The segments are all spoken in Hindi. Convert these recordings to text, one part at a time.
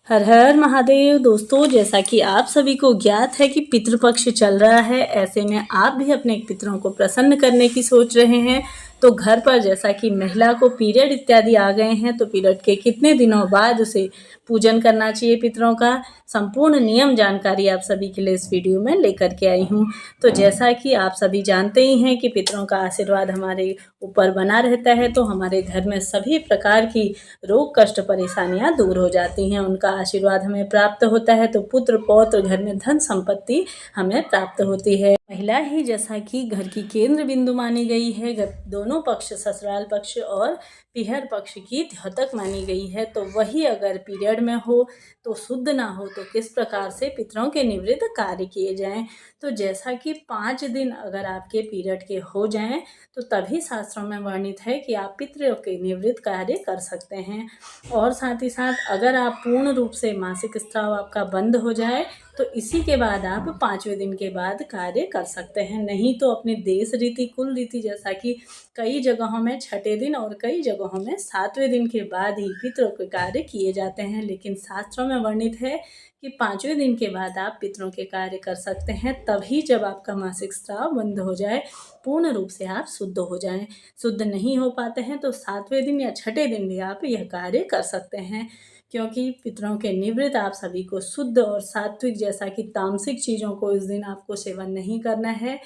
हर हर महादेव। दोस्तों, जैसा कि आप सभी को ज्ञात है कि पितृपक्ष चल रहा है, ऐसे में आप भी अपने पितरों को प्रसन्न करने की सोच रहे हैं। तो घर पर जैसा कि महिला को पीरियड इत्यादि आ गए हैं, तो पीरियड के कितने दिनों बाद उसे पूजन करना चाहिए पितरों का संपूर्ण नियम जानकारी आप सभी के लिए इस वीडियो में लेकर के आई हूँ। तो जैसा कि आप सभी जानते ही हैं कि पितरों का आशीर्वाद हमारे ऊपर बना रहता है, तो हमारे घर में सभी प्रकार की रोग कष्ट परेशानियां दूर हो जाती हैं। उनका आशीर्वाद हमें प्राप्त होता है तो पुत्र पौत्र, घर में धन संपत्ति हमें प्राप्त होती है। महिला ही जैसा कि घर की केंद्र बिंदु मानी गई है, दोनों पक्ष ससुराल पक्ष और पीहर पक्ष की द्योतक मानी गई है। तो वही अगर पीरियड में हो तो शुद्ध ना हो तो किस प्रकार से पितरों के निवृत्त कार्य किए जाएं। तो जैसा कि 5 दिन अगर आपके पीरियड के हो जाएं तो तभी शास्त्रों में वर्णित है कि आप पितरों के निवृत्त कार्य कर सकते हैं। और साथ ही साथ अगर आप पूर्ण रूप से मासिक स्राव आपका बंद हो जाए तो इसी के बाद आप 5वें दिन के बाद कार्य कर सकते हैं। नहीं तो अपने देश रीति कुल रीति जैसा कि कई जगहों में 6ठे दिन और कई जगहों में 7वें दिन के बाद ही पितरों के कार्य किए जाते हैं, लेकिन शास्त्रों में वर्णित है कि 5वें दिन के बाद आप पितरों के कार्य कर सकते हैं, तभी जब आपका मासिक स्राव बंद हो जाए, पूर्ण रूप से आप शुद्ध हो जाएं। शुद्ध नहीं हो पाते हैं तो 7वें दिन या 6ठे दिन भी आप यह कार्य कर सकते हैं, क्योंकि पितरों के निवृत्त आप सभी को शुद्ध और सात्विक जैसा कि तामसिक चीज़ों को इस दिन आपको सेवन नहीं करना है।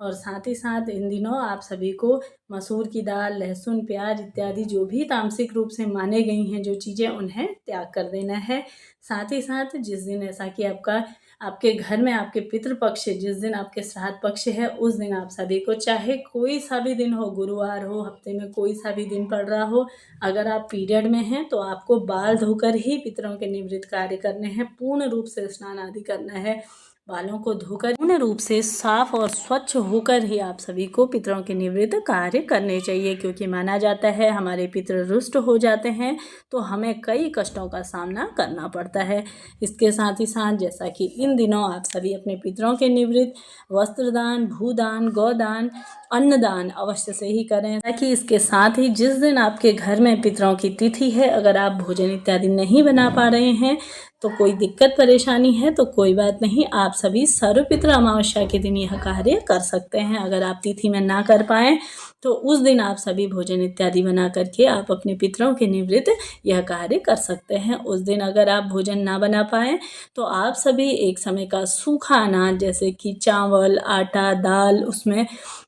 और साथ ही साथ इन दिनों आप सभी को मसूर की दाल, लहसुन, प्याज इत्यादि जो भी तामसिक रूप से माने गई हैं जो चीज़ें, उन्हें त्याग कर देना है। साथ ही साथ जिस दिन ऐसा कि आपके घर में आपके पितृपक्ष, जिस दिन आपके श्राद्ध पक्ष है, उस दिन आप सभी को चाहे कोई सा भी दिन हो, गुरुवार हो, हफ्ते में कोई सा भी दिन पड़ रहा हो, अगर आप पीरियड में हैं तो आपको बाल धोकर ही पितरों के निवृत्त कार्य करने हैं। पूर्ण रूप से स्नान आदि करना है, बालों को धोकर पूर्ण रूप से साफ और स्वच्छ होकर ही आप सभी को पितरों के निवृत्त कार्य करने चाहिए, क्योंकि माना जाता है हमारे पितर रुष्ट हो जाते हैं तो हमें कई कष्टों का सामना करना पड़ता है। इसके साथ ही साथ जैसा कि इन दिनों आप सभी अपने पितरों के निवृत्त वस्त्रदान, भूदान, गौदान, अन्नदान अवश्य से ही करें, ताकि इसके साथ ही जिस दिन आपके घर में पितरों की तिथि है, अगर आप भोजन इत्यादि नहीं बना पा रहे हैं तो कोई दिक्कत परेशानी है तो कोई बात नहीं, आप सभी सर्वपितृ अमावस्या के दिन यह कार्य कर सकते हैं। अगर आप तिथि में ना कर पाएँ तो उस दिन आप सभी भोजन इत्यादि बना करके आप अपने पितरों के निवृत्त यह कार्य कर सकते हैं। उस दिन अगर आप भोजन ना बना पाएँ तो आप सभी एक समय का सूखा अनाज जैसे कि चावल, आटा, दाल, उसमें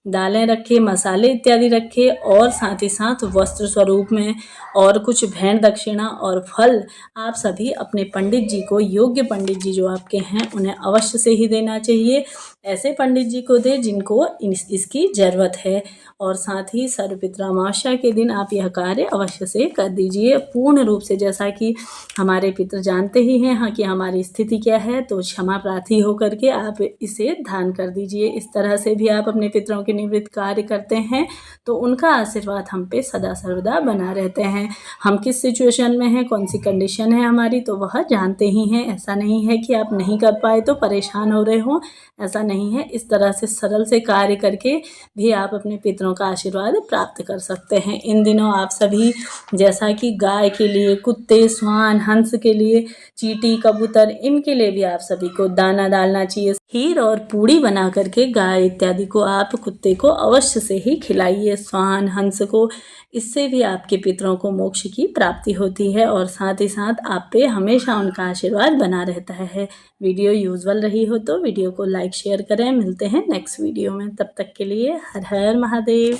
दालें रखें, मसाले इत्यादि रखें, और साथ ही साथ वस्त्र स्वरूप में और कुछ भेंट दक्षिणा और फल आप सभी अपने पंडित जी को, योग्य पंडित जी जो आपके हैं, उन्हें अवश्य से ही देना चाहिए। ऐसे पंडित जी को दें जिनको इसकी ज़रूरत है। और साथ ही सर्वपितृ अमावस्या के दिन आप यह कार्य अवश्य से कर दीजिए पूर्ण रूप से। जैसा कि हमारे पितृ जानते ही हैं हाँ कि हमारी स्थिति क्या है, तो क्षमा प्रार्थी होकर के आप इसे दान कर दीजिए। इस तरह से भी आप अपने पितरों के निवृत्त कार्य करते हैं तो उनका आशीर्वाद हम पे सदा सर्वदा बना रहते हैं। हम किस सिचुएशन में हैं, कौन सी कंडीशन है हमारी, तो वह जानते ही हैं। ऐसा नहीं है कि आप नहीं कर पाए तो परेशान हो रहे हो, ऐसा नहीं है। इस तरह से सरल से कार्य करके भी आप अपने पितरों का आशीर्वाद प्राप्त कर सकते हैं। इन दिनों आप सभी जैसा कि गाय के लिए, कुत्ते, स्वान, हंस के लिए, चींटी, कबूतर, इनके लिए भी आप सभी को दाना डालना चाहिए। खीर और पूड़ी बना करके गाय इत्यादि को आप कुत्ते को अवश्य से ही खिलाइए, स्वान, हंस को। इससे भी आपके पितरों को मोक्ष की प्राप्ति होती है और साथ ही साथ आप पे हमेशा उनका आशीर्वाद बना रहता है। वीडियो यूजुअल रही हो तो वीडियो को लाइक शेयर करें। मिलते हैं नेक्स्ट वीडियो में, तब तक के लिए हर हर महादेव।